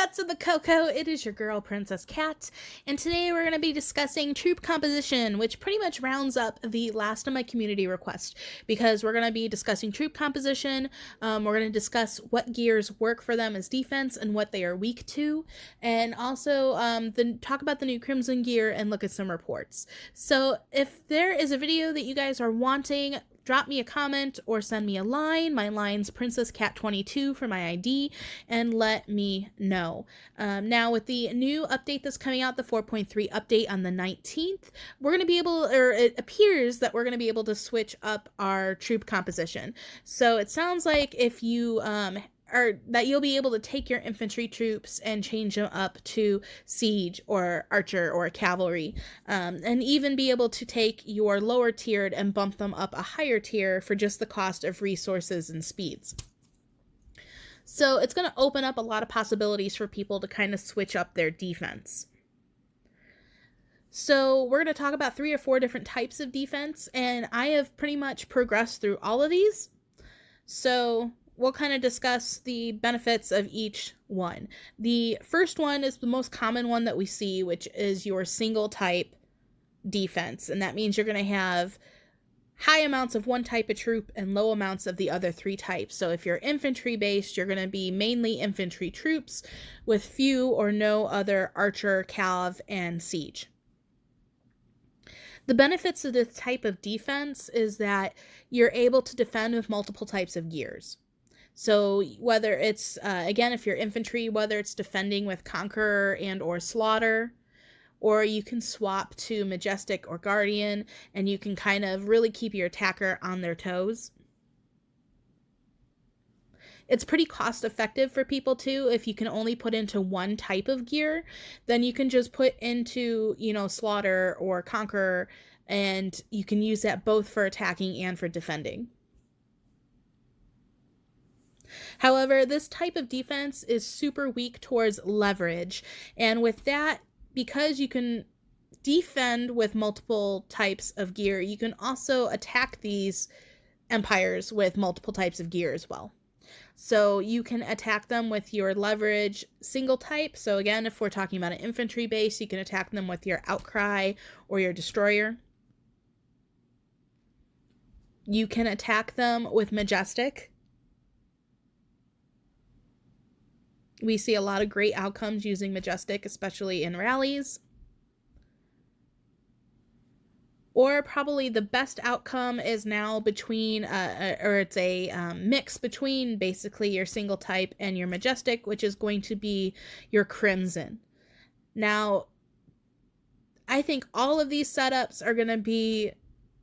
nuts in the cocoa. It is your girl, Princess Kat, and today we're going to be discussing troop composition, which pretty much rounds up the last of my community request, because we're going to be discussing troop composition. We're going to discuss what gears work for them as defense and what they are weak to, and also talk about the new Crimson gear and look at some reports. So if there is a video that you guys are wanting, drop me a comment or send me a line. My line's PrincessKat22 for my ID, and let me know. Now, with the new update that's coming out, the 4.3 update on the 19th, we're going to be able, or it appears that we're going to be able to switch up our troop composition. So it sounds like if you that you'll be able to take your infantry troops and change them up to siege or archer or cavalry, and even be able to take your lower tiered and bump them up a higher tier for just the cost of resources and speeds. So it's going to open up a lot of possibilities for people to kind of switch up their defense. So we're going to talk about 3 or 4 different types of defense, and I have pretty much progressed through all of these. So we'll kind of discuss the benefits of each one. The first one is the most common one that we see, which is your single type defense. And that means you're going to have high amounts of one type of troop and low amounts of the other 3 types. So if you're infantry based, you're going to be mainly infantry troops with few or no other archer, cav, and siege. The benefits of this type of defense is that you're able to defend with multiple types of gears. So whether it's, again, if you're infantry, whether it's defending with Conqueror and or Slaughter, or you can swap to Majestic or Guardian, and you can kind of really keep your attacker on their toes. It's pretty cost effective for people too. If you can only put into one type of gear, then you can just put into, Slaughter or Conqueror, and you can use that both for attacking and for defending. However, this type of defense is super weak towards leverage, and with that, because you can defend with multiple types of gear, you can also attack these empires with multiple types of gear as well. So you can attack them with your leverage single type. So again, if we're talking about an infantry base, you can attack them with your Outcry or your Destroyer. You can attack them with Majestic. We see a lot of great outcomes using Majestic, especially in rallies. Or probably the best outcome is now between, it's a mix between basically your single type and your Majestic, which is going to be your Crimson. Now, I think all of these setups are going to be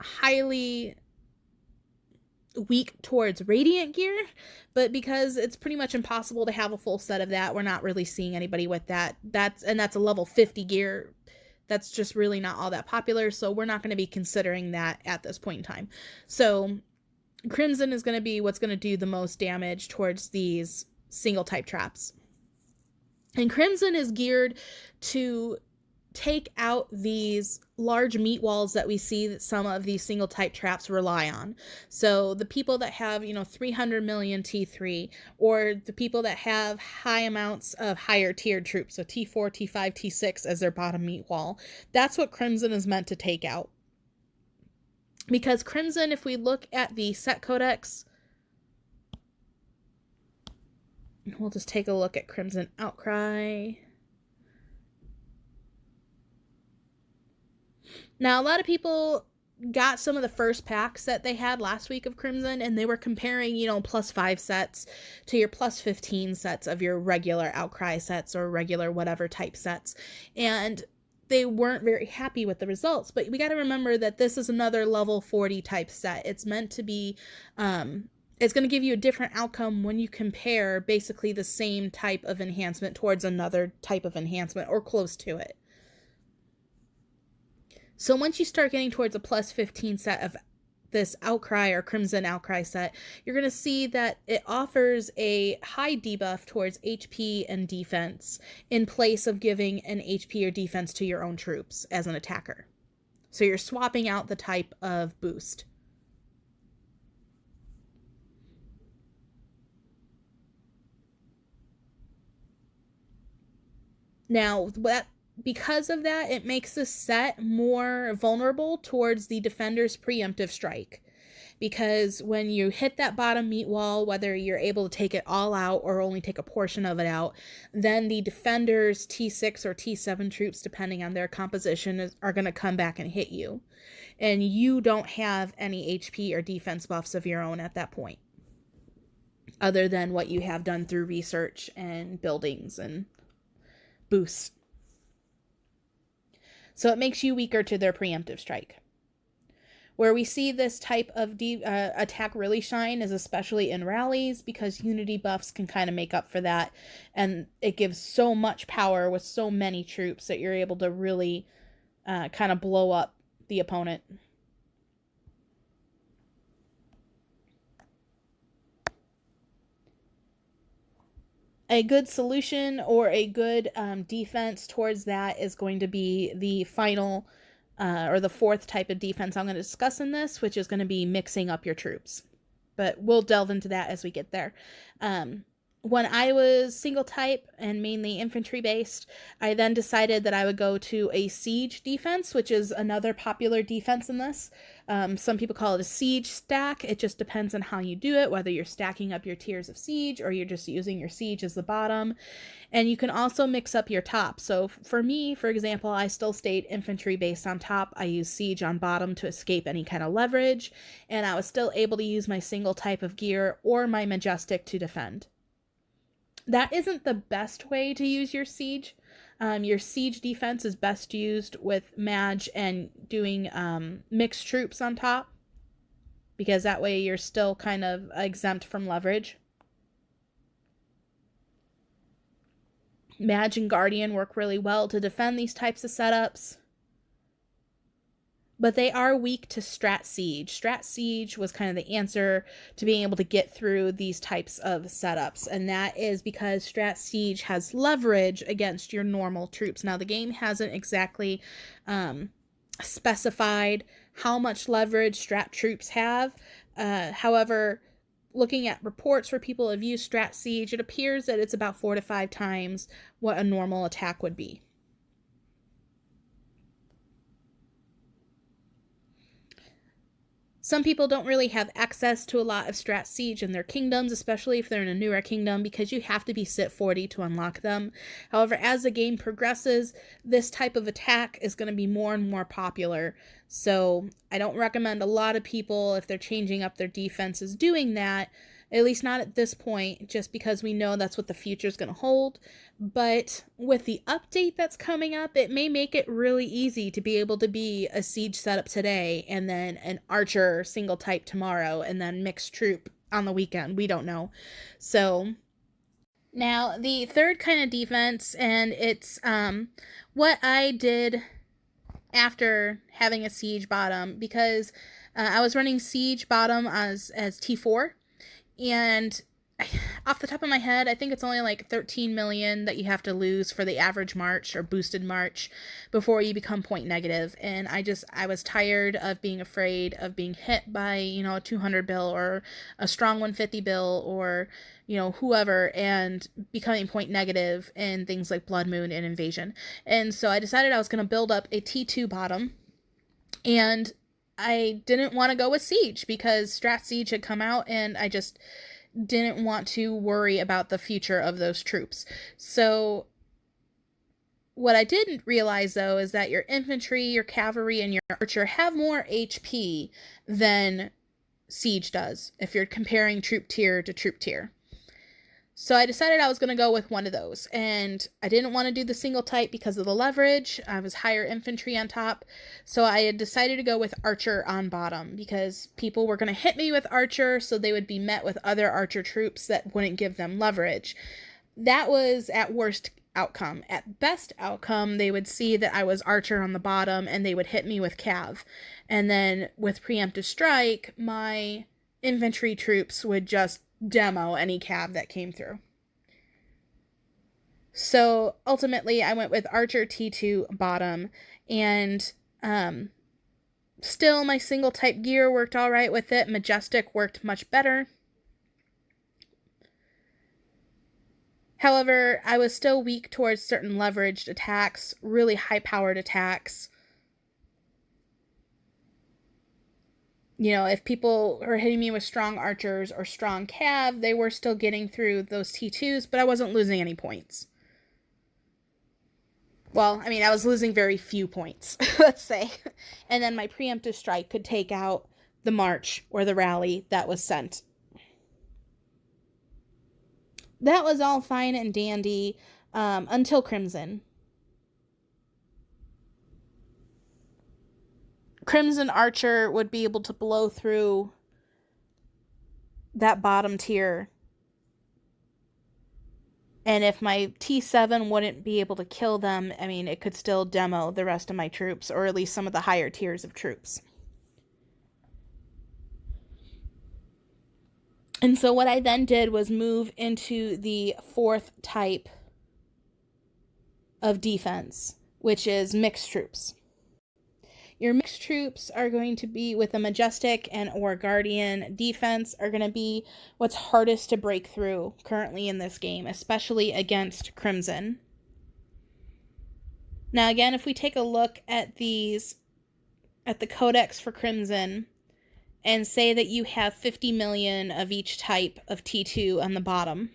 highly weak towards Radiant gear, but because it's pretty much impossible to have a full set of that, we're not really seeing anybody with that. That's a level 50 gear. That's just really not all that popular, so we're not going to be considering that at this point in time. So Crimson is going to be what's going to do the most damage towards these single type traps. And Crimson is geared to take out these large meat walls that we see that some of these single type traps rely on. So the people that have, 300 million T3, or the people that have high amounts of higher tiered troops, so T4, T5, T6 as their bottom meat wall, that's what Crimson is meant to take out. Because Crimson, if we look at the set codex, we'll just take a look at Crimson Outcry. Now, a lot of people got some of the first packs that they had last week of Crimson, and they were comparing, +5 sets to your +15 sets of your regular Outcry sets or regular whatever type sets. And they weren't very happy with the results. But we got to remember that this is another level 40 type set. It's meant to be, it's going to give you a different outcome when you compare basically the same type of enhancement towards another type of enhancement or close to it. So once you start getting towards a +15 set of this Outcry or Crimson Outcry set, you're going to see that it offers a high debuff towards HP and defense in place of giving an HP or defense to your own troops as an attacker. So you're swapping out the type of boost. Now, because of that, it makes the set more vulnerable towards the defender's preemptive strike. Because when you hit that bottom meat wall, whether you're able to take it all out or only take a portion of it out, then the defender's T6 or T7 troops, depending on their composition, are going to come back and hit you. And you don't have any HP or defense buffs of your own at that point, other than what you have done through research and buildings and boosts. So it makes you weaker to their preemptive strike. Where we see this type of attack really shine is especially in rallies, because unity buffs can kind of make up for that, and it gives so much power with so many troops that you're able to really kind of blow up the opponent. A good solution or a good defense towards that is going to be the final or the fourth type of defense I'm going to discuss in this, which is going to be mixing up your troops. But we'll delve into that as we get there. When I was single type and mainly infantry based, I then decided that I would go to a siege defense, which is another popular defense in this. Some people call it a siege stack. It just depends on how you do it, whether you're stacking up your tiers of siege or you're just using your siege as the bottom. And you can also mix up your top. So for me, for example, I still stayed infantry based on top. I used siege on bottom to escape any kind of leverage. And I was still able to use my single type of gear or my majestic to defend. That isn't the best way to use your siege. Your siege defense is best used with Maj and doing mixed troops on top, because that way you're still kind of exempt from leverage. Maj and Guardian work really well to defend these types of setups, but they are weak to Strat Siege. Strat Siege was kind of the answer to being able to get through these types of setups, and that is because Strat Siege has leverage against your normal troops. Now, the game hasn't exactly specified how much leverage Strat troops have. However, looking at reports where people have used Strat Siege, it appears that it's about 4 to 5 times what a normal attack would be. Some people don't really have access to a lot of Strat Siege in their kingdoms, especially if they're in a newer kingdom, because you have to be Sit 40 to unlock them. However, as the game progresses, this type of attack is going to be more and more popular. So I don't recommend a lot of people, if they're changing up their defenses, doing that. At least not at this point, just because we know that's what the future is going to hold. But with the update that's coming up, it may make it really easy to be able to be a siege setup today, and then an archer single type tomorrow, and then mixed troop on the weekend. We don't know. So now the third kind of defense, and it's what I did after having a siege bottom, because I was running siege bottom as T4. And off the top of my head, I think it's only like 13 million that you have to lose for the average march or boosted march before you become point negative. And I was tired of being afraid of being hit by, a 200 bill or a strong 150 bill or, whoever, and becoming point negative in things like Blood Moon and Invasion. And so I decided I was going to build up a T2 bottom, and I didn't want to go with Siege because Strat Siege had come out, and I just didn't want to worry about the future of those troops. So what I didn't realize, though, is that your infantry, your cavalry, and your archer have more HP than Siege does if you're comparing troop tier to troop tier. So I decided I was going to go with one of those, and I didn't want to do the single type because of the leverage. I was higher infantry on top, so I had decided to go with archer on bottom because people were going to hit me with archer, so they would be met with other archer troops that wouldn't give them leverage. That was at worst outcome. At best outcome, they would see that I was archer on the bottom, and they would hit me with cav. And then with preemptive strike, my infantry troops would just demo any cav that came through. So ultimately I went with archer T2 bottom, and still my single type gear worked all right with it. Majestic worked much better. However, I was still weak towards certain leveraged attacks, really high-powered attacks. You know, if people were hitting me with strong archers or strong cav, they were still getting through those T2s, but I wasn't losing any points. Well, I mean, I was losing very few points, let's say. And then my preemptive strike could take out the march or the rally that was sent. That was all fine and dandy until Crimson. Crimson Archer would be able to blow through that bottom tier. And if my T7 wouldn't be able to kill them, I mean, it could still demo the rest of my troops, or at least some of the higher tiers of troops. And so what I then did was move into the fourth type of defense, which is mixed troops. Your mixed troops are going to be with a Majestic and or Guardian defense are going to be what's hardest to break through currently in this game, especially against Crimson. Now again, if we take a look at the codex for Crimson and say that you have 50 million of each type of T2 on the bottom,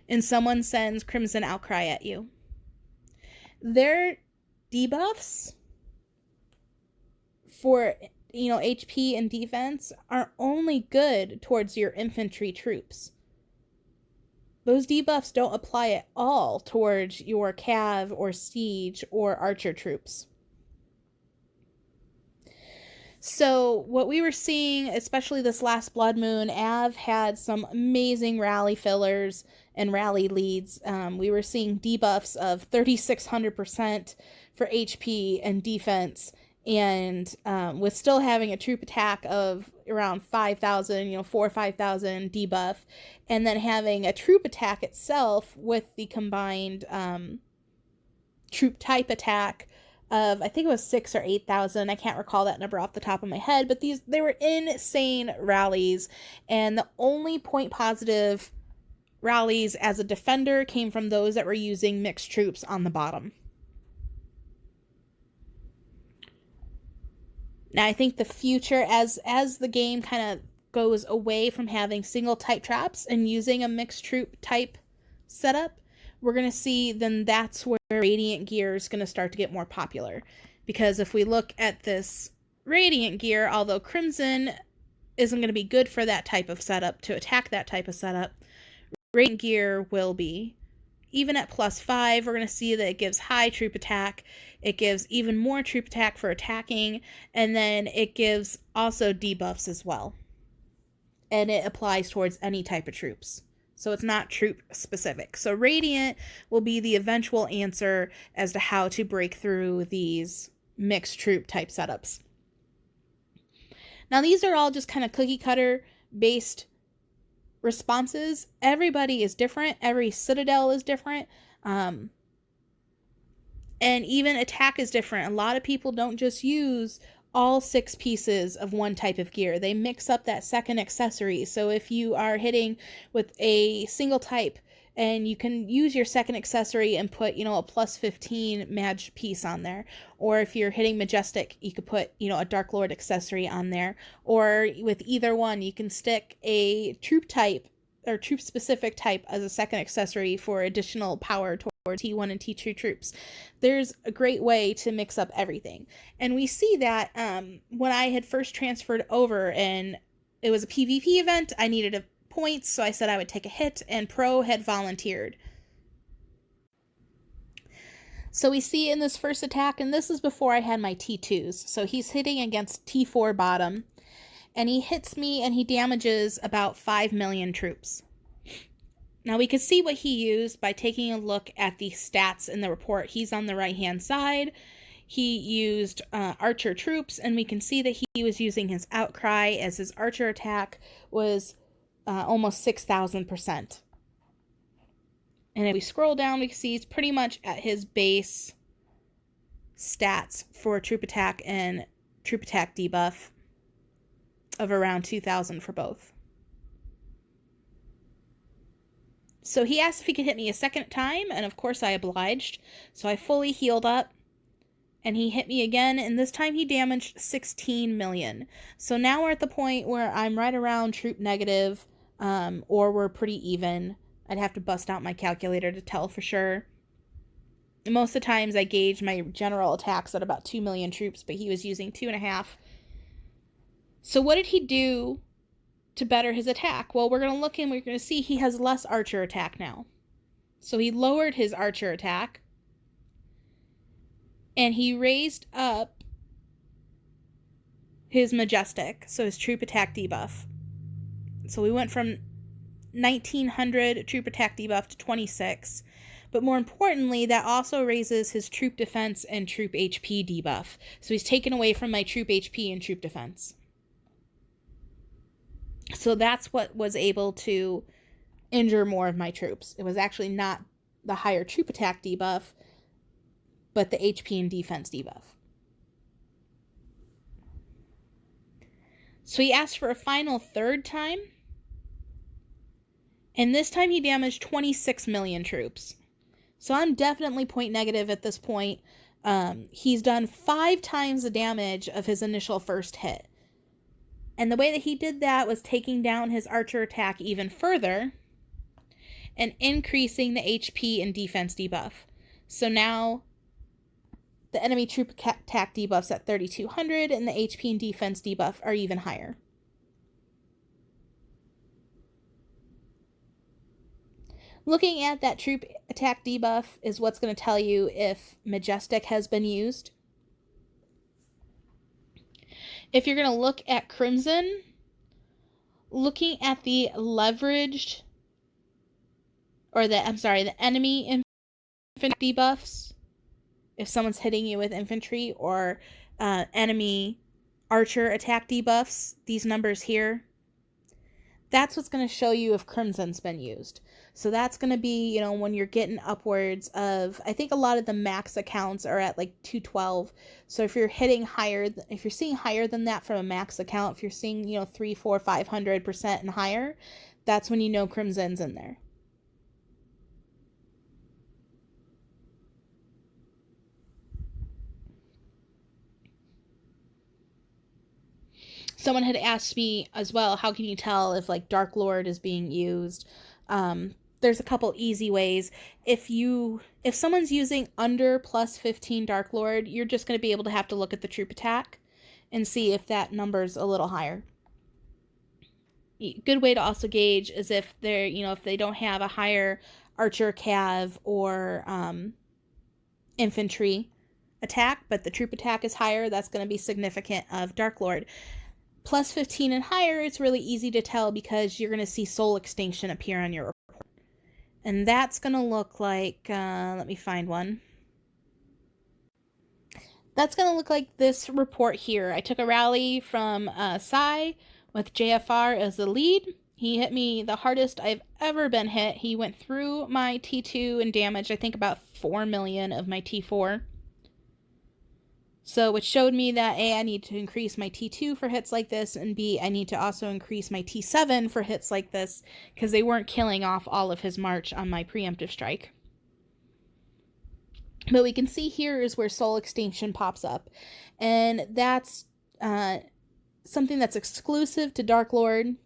and someone sends Crimson Outcry at you, their debuffs for, HP and defense are only good towards your infantry troops. Those debuffs don't apply at all towards your cav or siege or archer troops. So what we were seeing, especially this last Blood Moon, Av had some amazing rally fillers and rally leads. We were seeing debuffs of 3,600% for HP and defense, and with still having a troop attack of around 5,000, 4,000 or 5,000 debuff, and then having a troop attack itself with the combined troop type attack of, I think it was 6,000 or 8,000. I can't recall that number off the top of my head, but they were insane rallies, and the only point positive rallies as a defender came from those that were using mixed troops on the bottom. Now, I think the future, as the game kind of goes away from having single type traps and using a mixed troop type setup, we're going to see then that's where Radiant gear is going to start to get more popular. Because if we look at this Radiant gear, although Crimson isn't going to be good for that type of setup, to attack that type of setup, Radiant gear will be. Even at +5, we're going to see that it gives high troop attack. It gives even more troop attack for attacking. And then it gives also debuffs as well. And it applies towards any type of troops. So it's not troop specific. So Radiant will be the eventual answer as to how to break through these mixed troop type setups. Now these are all just kind of cookie cutter based responses. Everybody is different. Every citadel is different. And even attack is different. A lot of people don't just use all 6 pieces of one type of gear. They mix up that second accessory. So if you are hitting with a single type, and you can use your second accessory and put, a +15 Maj piece on there. Or if you're hitting Majestic, you could put, a Dark Lord accessory on there. Or with either one, you can stick a troop type or troop specific type as a second accessory for additional power towards T1 and T2 troops. There's a great way to mix up everything. And we see that when I had first transferred over and it was a PvP event, I needed a points, so I said I would take a hit, and Pro had volunteered. So we see in this first attack, and this is before I had my T2s, so he's hitting against T4 bottom, and he hits me and he damages about 5 million troops. Now we could see what he used by taking a look at the stats in the report. He's on the right hand side. He used archer troops, and we can see that he was using his outcry as his archer attack was almost 6,000%. And if we scroll down, we can see he's pretty much at his base stats for troop attack and troop attack debuff of around 2,000 for both. So he asked if he could hit me a second time, and of course I obliged. So I fully healed up, and he hit me again, and this time he damaged 16 million. So now we're at the point where I'm right around troop negative, or we're pretty even. I'd have to bust out my calculator to tell for sure. Most of the times I gauge my general attacks at about 2 million troops, but he was using 2.5. So what did he do to better his attack? Well, we're going to look and we're going to see he has less archer attack now. So he lowered his archer attack, and he raised up his majestic, so his troop attack debuff. So we went from 1900 troop attack debuff to 26. But more importantly, that also raises his troop defense and troop HP debuff. So he's taken away from my troop HP and troop defense. So that's what was able to injure more of my troops. It was actually not the higher troop attack debuff, but the HP and defense debuff. So he asked for a final third time, and this time he damaged 26 million troops. So I'm definitely point negative at this point. He's done 5 times the damage of his initial first hit. And the way that he did that was taking down his archer attack even further and increasing the HP and defense debuff. So now the enemy troop attack debuffs at 3200 and the HP and defense debuff are even higher. Looking at that troop attack debuff is what's going to tell you if majestic has been used. If you're going to look at crimson, looking at the leveraged, or the enemy infantry debuffs, if someone's hitting you with infantry, or enemy archer attack debuffs, these numbers here, that's what's going to show you if crimson's been used. So that's going to be, when you're getting upwards of, I think a lot of the max accounts are at like 212. So if you're hitting higher, if you're seeing higher than that from a max account, if you're seeing, 300, 400, 500% and higher, that's when you know crimson's in there. Someone had asked me as well, how can you tell if like Dark Lord is being used? There's a couple easy ways. If someone's using under plus 15 Dark Lord, you're just going to be able to have to look at the troop attack and see if that number's a little higher. Good way to also gauge is if they're, if they don't have a higher archer, cav, or infantry attack, but the troop attack is higher, that's going to be significant of Dark Lord. Plus 15 and higher, it's really easy to tell because you're going to see soul extinction appear on your report. And that's going to look like, let me find one. That's going to look like this report here. I took a rally from Sai with JFR as the lead. He hit me the hardest I've ever been hit. He went through my T2 and damaged, I think, about 4 million of my T4. So it showed me that A, I need to increase my T2 for hits like this, and B, I need to also increase my T7 for hits like this, because they weren't killing off all of his march on my preemptive strike. But we can see here is where soul extinction pops up, and that's something that's exclusive to Dark Lord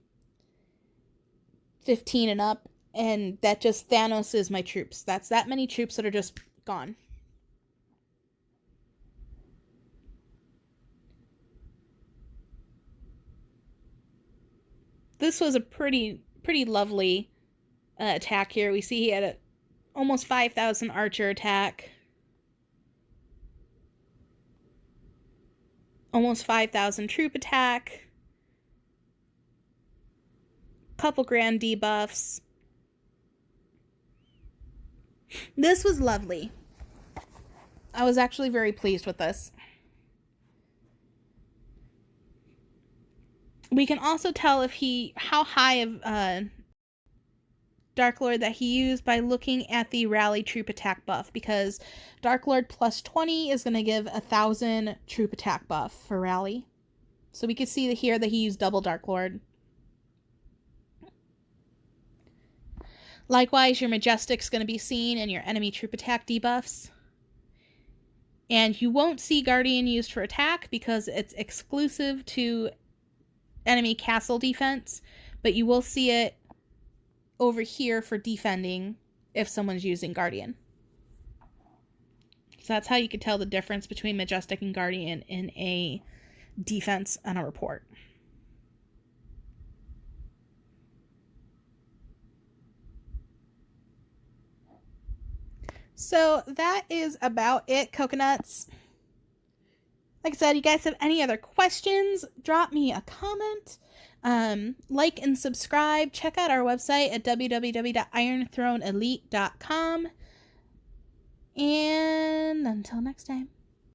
15 and up, and that just Thanos' my troops. That's that many troops that are just gone. This was a pretty lovely attack here. We see he had almost 5,000 archer attack. Almost 5,000 troop attack. Couple grand debuffs. This was lovely. I was actually very pleased with this. We can also tell if how high of Dark Lord that he used by looking at the rally troop attack buff, because Dark Lord plus 20 is going to give 1,000 troop attack buff for rally. So we can see here that he used double Dark Lord. Likewise, your Majestic's going to be seen in your enemy troop attack debuffs. And you won't see Guardian used for attack because it's exclusive to enemy castle defense, but you will see it over here for defending if someone's using Guardian. So that's how you can tell the difference between Majestic and Guardian in a defense on a report. So that is about it, coconuts. Like I said, you guys have any other questions, drop me a comment. Like and subscribe. Check out our website at www.ironthroneelite.com. And until next time.